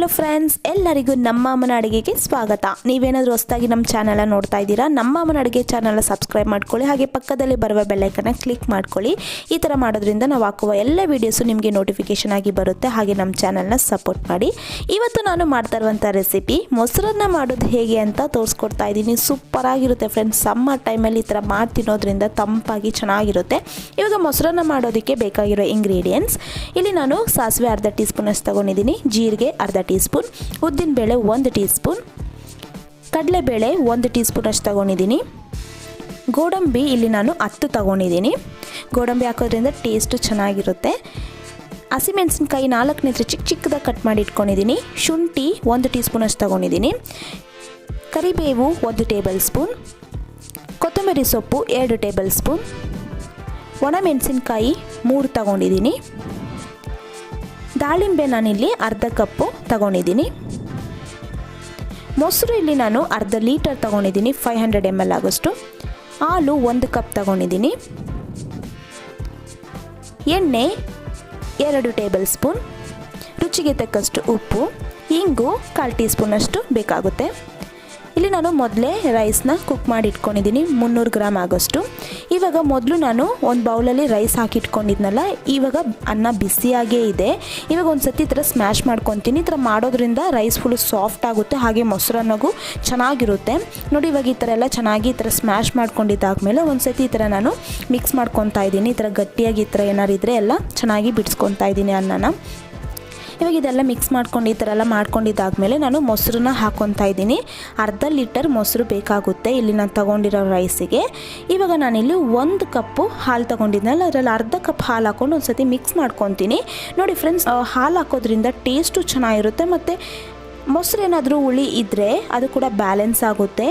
Hello friends, ಎಲ್ಲರಿಗೂ ನಮ್ಮ ಅಮ್ಮನ ಅಡುಗೆಗೆ ಸ್ವಾಗತ. ನೀವೇನಾದರೂ ಹೊಸದಾಗಿ ನಮ್ಮ ಚಾನಲ್ ನೋಡ್ತಾ ಇದ್ದೀರಾ, ನಮ್ಮ ಅಮ್ಮನ ಅಡುಗೆ ಚಾನಲ್ ಸಬ್ಸ್ಕ್ರೈಬ್ ಮಾಡ್ಕೊಳ್ಳಿ. ಹಾಗೆ ಪಕ್ಕದಲ್ಲಿ ಬರುವ ಬೆಲ್ ಐಕಾನ್ ಕ್ಲಿಕ್ ಮಾಡ್ಕೊಳ್ಳಿ. ಈ ಥರ ಮಾಡೋದ್ರಿಂದ ನಾವು ಹಾಕುವ ಎಲ್ಲ ವೀಡಿಯೋಸು ನಿಮಗೆ ನೋಟಿಫಿಕೇಶನ್ ಆಗಿ ಬರುತ್ತೆ. ಹಾಗೆ ನಮ್ಮ ಚಾನಲ್ನ ಸಪೋರ್ಟ್ ಮಾಡಿ. ಇವತ್ತು ನಾನು ಮಾಡ್ತಾ ಇರುವಂಥ ರೆಸಿಪಿ ಮೊಸರನ್ನ ಮಾಡೋದು ಹೇಗೆ ಅಂತ ತೋರಿಸ್ಕೊಡ್ತಾ ಇದ್ದೀನಿ. ಸೂಪರ್ ಆಗಿರುತ್ತೆ ಫ್ರೆಂಡ್ಸ್. ಸಮ್ಮರ್ ಟೈಮಲ್ಲಿ ಈ ಥರ ಮಾಡಿ ತಿನ್ನೋದ್ರಿಂದ ತಂಪಾಗಿ ಚೆನ್ನಾಗಿರುತ್ತೆ. ಇವಾಗ ಮೊಸರನ್ನ ಮಾಡೋದಕ್ಕೆ ಬೇಕಾಗಿರೋ ಇಂಗ್ರೀಡಿಯೆಂಟ್ಸ್ ಇಲ್ಲಿ ನಾನು ಸಾಸಿವೆ ಅರ್ಧ ಟೀ ಸ್ಪೂನ್ ಅಷ್ಟು ತಗೊಂಡಿದ್ದೀನಿ, ಜೀರಿಗೆ ಅರ್ಧ ಟೀ ಸ್ಪೂನ್, ಉದ್ದಿನಬೇಳೆ 1 ಟೀ ಸ್ಪೂನ್, ಕಡಲೆಬೇಳೆ 1 ಟೀ ಸ್ಪೂನ್ ಅಷ್ಟು ತಗೊಂಡಿದ್ದೀನಿ. ಗೋಡಂಬಿ ಇಲ್ಲಿ ನಾನು 10 ತಗೊಂಡಿದ್ದೀನಿ. ಗೋಡಂಬಿ ಹಾಕೋದ್ರಿಂದ ಟೇಸ್ಟು ಚೆನ್ನಾಗಿರುತ್ತೆ. ಹಸಿಮೆಣಸಿನ್ಕಾಯಿ 4 ಚಿಕ್ಕದಾಗಿ ಕಟ್ ಮಾಡಿ ಇಟ್ಕೊಂಡಿದ್ದೀನಿ. ಶುಂಠಿ 1 ಟೀ ಸ್ಪೂನ್ ಅಷ್ಟು ತಗೊಂಡಿದ್ದೀನಿ. ಕರಿಬೇವು 1 ಟೇಬಲ್ ಸ್ಪೂನ್, ಕೊತ್ತಂಬರಿ ಸೊಪ್ಪು 2 ಟೇಬಲ್ ಸ್ಪೂನ್, ಒಣಮೆಣಸಿನ್ಕಾಯಿ 3 ತಗೊಂಡಿದ್ದೀನಿ. ದಾಳಿಂಬೆ ನಾನಿಲ್ಲಿ ಅರ್ಧ ಕಪ್ಪು ತಗೊಂಡಿದ್ದೀನಿ. ಮೊಸರು ಇಲ್ಲಿ ನಾನು ಅರ್ಧ ಲೀಟರ್ ತಗೊಂಡಿದ್ದೀನಿ, 500 ml ಆಗೋಷ್ಟು. ಹಾಲು 1 ಕಪ್ ತಗೊಂಡಿದ್ದೀನಿ. ಎಣ್ಣೆ 2 ಟೇಬಲ್ ಸ್ಪೂನ್, ರುಚಿಗೆ ತಕ್ಕಷ್ಟು ಉಪ್ಪು, ಇಂಗು 1/4 ಟೀ ಸ್ಪೂನ್ ಅಷ್ಟು ಬೇಕಾಗುತ್ತೆ. ಇಲ್ಲಿ ನಾನು ಮೊದಲೇ ರೈಸ್ನ ಕುಕ್ ಮಾಡಿ ಇಟ್ಕೊಂಡಿದ್ದೀನಿ, 300 ಗ್ರಾಮ್ ಆಗೋಷ್ಟು. ಇವಾಗ ಮೊದಲು ನಾನು ಒಂದು ಬೌಲಲ್ಲಿ ರೈಸ್ ಹಾಕಿಟ್ಕೊಂಡಿದ್ನಲ್ಲ, ಇವಾಗ ಅನ್ನ ಬಿಸಿಯಾಗೇ ಇದೆ. ಇವಾಗ ಒಂದು ಸತಿ ಈ ಥರ ಸ್ಮ್ಯಾಶ್ ಮಾಡ್ಕೊತೀನಿ. ಈ ಥರ ಮಾಡೋದ್ರಿಂದ ರೈಸ್ ಫುಲ್ಲು ಸಾಫ್ಟ್ ಆಗುತ್ತೆ, ಹಾಗೆ ಮೊಸರನ್ನಗೂ ಚೆನ್ನಾಗಿರುತ್ತೆ. ನೋಡಿ, ಇವಾಗ ಈ ಥರ ಎಲ್ಲ ಚೆನ್ನಾಗಿ ಈ ಥರ ಸ್ಮ್ಯಾಶ್ ಮಾಡ್ಕೊಂಡಿದ್ದಾದಮೇಲೆ ಒಂದು ಸತಿ ಈ ಥರ ನಾನು ಮಿಕ್ಸ್ ಮಾಡ್ಕೊತಾ ಇದ್ದೀನಿ. ಈ ಥರ ಗಟ್ಟಿಯಾಗಿ ಈ ಥರ ಏನಾರು ಇದ್ದರೆ ಎಲ್ಲ ಚೆನ್ನಾಗಿ ಬಿಡಿಸ್ಕೊತಾ ಇದ್ದೀನಿ ಅನ್ನನ. ಇವಾಗ ಇದೆಲ್ಲ ಮಿಕ್ಸ್ ಮಾಡ್ಕೊಂಡು ಈ ಥರ ಎಲ್ಲ ಮಾಡ್ಕೊಂಡಿದ್ದಾದಮೇಲೆ ನಾನು ಮೊಸರನ್ನ ಹಾಕ್ಕೊತಾ ಇದ್ದೀನಿ. ಅರ್ಧ ಲೀಟರ್ ಮೊಸರು ಬೇಕಾಗುತ್ತೆ ಇಲ್ಲಿ ನಾನು ತೊಗೊಂಡಿರೋ ರೈಸಿಗೆ. ಇವಾಗ ನಾನಿಲ್ಲಿ 1 ಕಪ್ಪು ಹಾಲು ತೊಗೊಂಡಿದ್ನಲ್ಲ, ಅದರಲ್ಲಿ ಅರ್ಧ ಕಪ್ ಹಾಲು ಹಾಕ್ಕೊಂಡು ಒಂದು ಸತಿ ಮಿಕ್ಸ್ ಮಾಡ್ಕೊತೀನಿ. ನೋಡಿ ಫ್ರೆಂಡ್ಸ್, ಹಾಲು ಹಾಕೋದ್ರಿಂದ ಟೇಸ್ಟು ಚೆನ್ನಾಗಿರುತ್ತೆ. ಮತ್ತು ಮೊಸರು ಏನಾದರೂ ಹುಳಿ ಇದ್ದರೆ ಅದು ಕೂಡ ಬ್ಯಾಲೆನ್ಸ್ ಆಗುತ್ತೆ.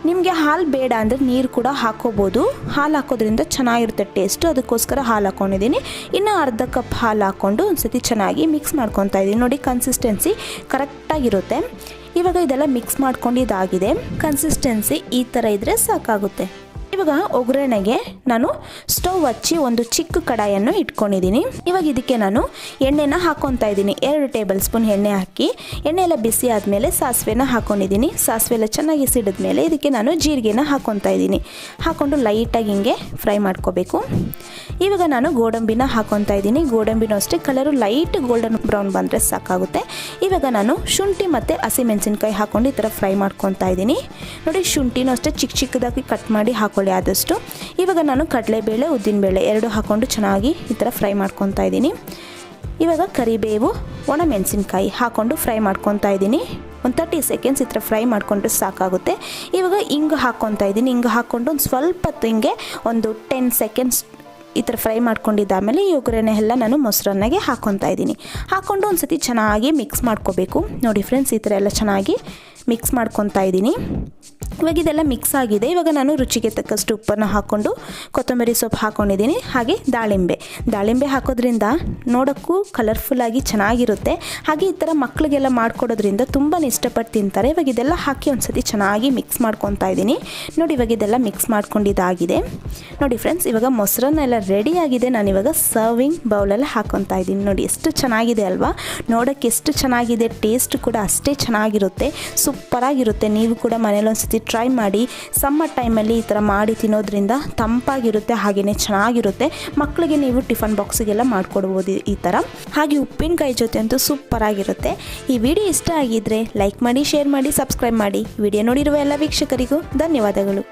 ನಿಮಗೆ ಹಾಲು ಬೇಡ ಅಂದರೆ ನೀರು ಕೂಡ ಹಾಕ್ಕೋಬೋದು. ಹಾಲು ಹಾಕೋದ್ರಿಂದ ಚೆನ್ನಾಗಿರುತ್ತೆ ಟೇಸ್ಟು, ಅದಕ್ಕೋಸ್ಕರ ಹಾಲು ಹಾಕ್ಕೊಂಡಿದ್ದೀನಿ. ಇನ್ನು ಅರ್ಧ ಕಪ್ ಹಾಲು ಹಾಕ್ಕೊಂಡು ಒಂದು ಸತಿ ಚೆನ್ನಾಗಿ ಮಿಕ್ಸ್ ಮಾಡ್ಕೊತಾ ಇದ್ದೀನಿ. ನೋಡಿ, ಕನ್ಸಿಸ್ಟೆನ್ಸಿ ಕರೆಕ್ಟಾಗಿರುತ್ತೆ. ಇವಾಗ ಇದೆಲ್ಲ ಮಿಕ್ಸ್ ಮಾಡ್ಕೊಂಡಿದ್ದಾಗಿದೆ. ಕನ್ಸಿಸ್ಟೆನ್ಸಿ ಈ ಥರ ಇದ್ದರೆ ಸಾಕಾಗುತ್ತೆ. ಇವಾಗ ಒಗ್ಗರಣೆಗೆ ನಾನು ಸ್ಟವ್ ಹಚ್ಚಿ ಒಂದು ಚಿಕ್ಕ ಕಡಾಯನ್ನು ಇಟ್ಕೊಂಡಿದ್ದೀನಿ. ಇವಾಗ ಇದಕ್ಕೆ ನಾನು ಎಣ್ಣೆನ ಹಾಕ್ಕೊತಾ ಇದ್ದೀನಿ. 2 ಟೇಬಲ್ ಸ್ಪೂನ್ ಎಣ್ಣೆ ಹಾಕಿ, ಎಣ್ಣೆ ಎಲ್ಲ ಬಿಸಿ ಆದಮೇಲೆ ಸಾಸಿವೆನ ಹಾಕ್ಕೊಂಡಿದ್ದೀನಿ. ಸಾಸಿವೆ ಎಲ್ಲ ಚೆನ್ನಾಗಿ ಸಿಡಿದ್ಮೇಲೆ ಇದಕ್ಕೆ ನಾನು ಜೀರಿಗೆನ ಹಾಕ್ಕೊತಾ ಇದ್ದೀನಿ. ಹಾಕ್ಕೊಂಡು ಲೈಟಾಗಿ ಹಿಂಗೆ ಫ್ರೈ ಮಾಡ್ಕೋಬೇಕು. ಇವಾಗ ನಾನು ಗೋಡಂಬಿನ ಹಾಕ್ಕೊತಾ ಇದ್ದೀನಿ. ಗೋಡಂಬಿನೂ ಅಷ್ಟೇ ಕಲರು ಲೈಟ್ ಗೋಲ್ಡನ್ ಬ್ರೌನ್ ಬಂದರೆ ಸಾಕಾಗುತ್ತೆ. ಇವಾಗ ನಾನು ಶುಂಠಿ ಮತ್ತು ಹಸಿಮೆಣಸಿನ್ಕಾಯಿ ಹಾಕ್ಕೊಂಡು ಈ ಥರ ಫ್ರೈ ಮಾಡ್ಕೊತಾ ಇದ್ದೀನಿ. ನೋಡಿ, ಶುಂಠಿನೂ ಅಷ್ಟೇ ಚಿಕ್ಕದಾಗಿ ಕಟ್ ಮಾಡಿ ಹಾಕೊಳ್ಳಿ ಆದಷ್ಟು. ಇವಾಗ ನಾನು ಕಡಲೆಬೇಳೆ ಉದ್ದಿನಬೇಳೆ 2 ಹಾಕ್ಕೊಂಡು ಚೆನ್ನಾಗಿ ಈ ಥರ ಫ್ರೈ ಮಾಡ್ಕೊತಾ ಇದ್ದೀನಿ. ಇವಾಗ ಕರಿಬೇವು ಒಣಮೆಣಸಿನ್ಕಾಯಿ ಹಾಕ್ಕೊಂಡು ಫ್ರೈ ಮಾಡ್ಕೊತಾ ಇದ್ದೀನಿ. ಒಂದು 30 ಸೆಕೆಂಡ್ಸ್ ಈ ಥರ ಫ್ರೈ ಮಾಡಿಕೊಂಡ್ರೆ ಸಾಕಾಗುತ್ತೆ. ಇವಾಗ ಹಿಂಗೆ ಹಾಕ್ಕೊತಾ ಇದ್ದೀನಿ. ಹಿಂಗೆ ಹಾಕ್ಕೊಂಡು ಒಂದು ಸ್ವಲ್ಪ ಹೊತ್ತು ಹಿಂಗೆ ಒಂದು 10 ಸೆಕೆಂಡ್ಸ್ ಈ ಥರ ಫ್ರೈ ಮಾಡ್ಕೊಂಡಿದ್ದಾದಮೇಲೆ ಈ ಒಗ್ಗರಣೆ ಎಲ್ಲ ನಾನು ಮೊಸರನ್ನಗೆ ಹಾಕ್ಕೊತಾ ಇದ್ದೀನಿ. ಹಾಕ್ಕೊಂಡು ಒಂದು ಸತಿ ಚೆನ್ನಾಗಿ ಮಿಕ್ಸ್ ಮಾಡ್ಕೋಬೇಕು. ನೋಡಿ ಫ್ರೆಂಡ್ಸ್, ಈ ಥರ ಎಲ್ಲ ಚೆನ್ನಾಗಿ ಮಿಕ್ಸ್ ಮಾಡ್ಕೊತಾ ಇದ್ದೀನಿ. ಇವಾಗ ಇದೆಲ್ಲ ಮಿಕ್ಸ್ ಆಗಿದೆ. ಇವಾಗ ನಾನು ರುಚಿಗೆ ತಕ್ಕಷ್ಟು ಉಪ್ಪನ್ನು ಹಾಕ್ಕೊಂಡು ಕೊತ್ತಂಬರಿ ಸೊಪ್ಪು ಹಾಕ್ಕೊಂಡಿದ್ದೀನಿ. ಹಾಗೆ ದಾಳಿಂಬೆ ಹಾಕೋದ್ರಿಂದ ನೋಡೋಕ್ಕೂ ಕಲರ್ಫುಲ್ಲಾಗಿ ಚೆನ್ನಾಗಿರುತ್ತೆ. ಹಾಗೆ ಈ ಥರ ಮಕ್ಕಳಿಗೆಲ್ಲ ಮಾಡಿಕೊಡೋದ್ರಿಂದ ತುಂಬಾ ಇಷ್ಟಪಟ್ಟು ತಿಂತಾರೆ. ಇವಾಗ ಇದೆಲ್ಲ ಹಾಕಿ ಒಂದು ಸತಿ ಚೆನ್ನಾಗಿ ಮಿಕ್ಸ್ ಮಾಡ್ಕೊತಾ ಇದ್ದೀನಿ. ನೋಡಿ, ಇವಾಗ ಇದೆಲ್ಲ ಮಿಕ್ಸ್ ಮಾಡ್ಕೊಂಡಿದ್ದಾಗಿದೆ. ನೋಡಿ ಫ್ರೆಂಡ್ಸ್, ಇವಾಗ ಮೊಸರನ್ನ ಎಲ್ಲ ರೆಡಿಯಾಗಿದೆ. ನಾನಿವಾಗ ಸರ್ವಿಂಗ್ ಬೌಲಲ್ಲಿ ಹಾಕ್ಕೊತಾ ಇದ್ದೀನಿ. ನೋಡಿ, ಎಷ್ಟು ಚೆನ್ನಾಗಿದೆ ಅಲ್ವಾ? ನೋಡೋಕ್ಕೆ ಎಷ್ಟು ಚೆನ್ನಾಗಿದೆ, ಟೇಸ್ಟ್ ಕೂಡ ಅಷ್ಟೇ ಚೆನ್ನಾಗಿರುತ್ತೆ. ಸೂಪರಾಗಿರುತ್ತೆ. ನೀವು ಕೂಡ ಮನೇಲಿ ಒಂದು ಸತಿ ಟ್ರೈ ಮಾಡಿ. ಸಮ್ಮರ್ ಟೈಮಲ್ಲಿ ಈ ಥರ ಮಾಡಿ ತಿನ್ನೋದ್ರಿಂದ ತಂಪಾಗಿರುತ್ತೆ, ಹಾಗೆಯೇ ಚೆನ್ನಾಗಿರುತ್ತೆ. ಮಕ್ಕಳಿಗೆ ನೀವು ಟಿಫನ್ ಬಾಕ್ಸಿಗೆಲ್ಲ ಮಾಡಿಕೊಡ್ಬೋದು ಈ ಥರ. ಹಾಗೆ ಉಪ್ಪಿನಕಾಯಿ ಜೊತೆ ಅಂತೂ ಸೂಪರಾಗಿರುತ್ತೆ. ಈ ವಿಡಿಯೋ ಇಷ್ಟ ಆಗಿದ್ದರೆ ಲೈಕ್ ಮಾಡಿ, ಶೇರ್ ಮಾಡಿ, ಸಬ್ಸ್ಕ್ರೈಬ್ ಮಾಡಿ. ವಿಡಿಯೋ ನೋಡಿರುವ ಎಲ್ಲ ವೀಕ್ಷಕರಿಗೂ ಧನ್ಯವಾದಗಳು.